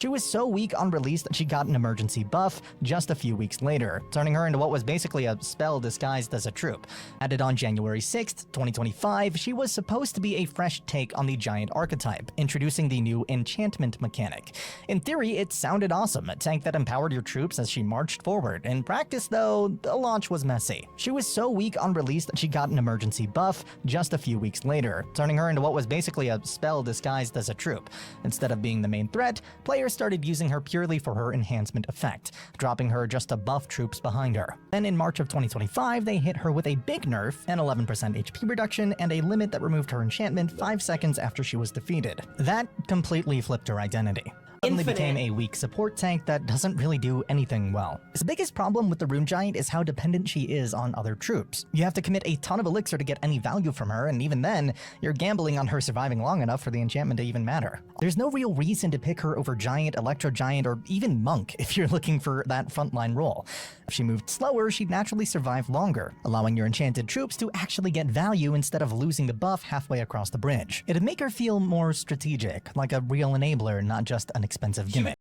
She was so weak on release that she got an emergency buff just a few weeks later, turning her into what was basically a spell disguised as a troop. Added on January 6th, 2025, she was supposed to be a fresh take on the giant archetype, introducing the new enchantment mechanic. In theory, it sounded awesome, a tank that empowered your troops as she marched forward. In practice, though, the launch was messy. She was so weak on release that she got an emergency buff just a few weeks later, turning her into what was basically a spell disguised as a troop. Instead of being the main threat, players started using her purely for her enhancement effect, dropping her just to buff troops behind her. Then in March of 2025, they hit her with a big nerf, an 11% HP reduction, and a limit that removed her enchantment 5 seconds after she was defeated. That completely flipped her identity. Suddenly became a weak support tank that doesn't really do anything well. The biggest problem with the Rune Giant is how dependent she is on other troops. You have to commit a ton of elixir to get any value from her, and even then, you're gambling on her surviving long enough for the enchantment to even matter. There's no real reason to pick her over Giant, Electro Giant, or even Monk if you're looking for that frontline role. If she moved slower, she'd naturally survive longer, allowing your enchanted troops to actually get value instead of losing the buff halfway across the bridge. It'd make her feel more strategic, like a real enabler, not just an expensive gimmick.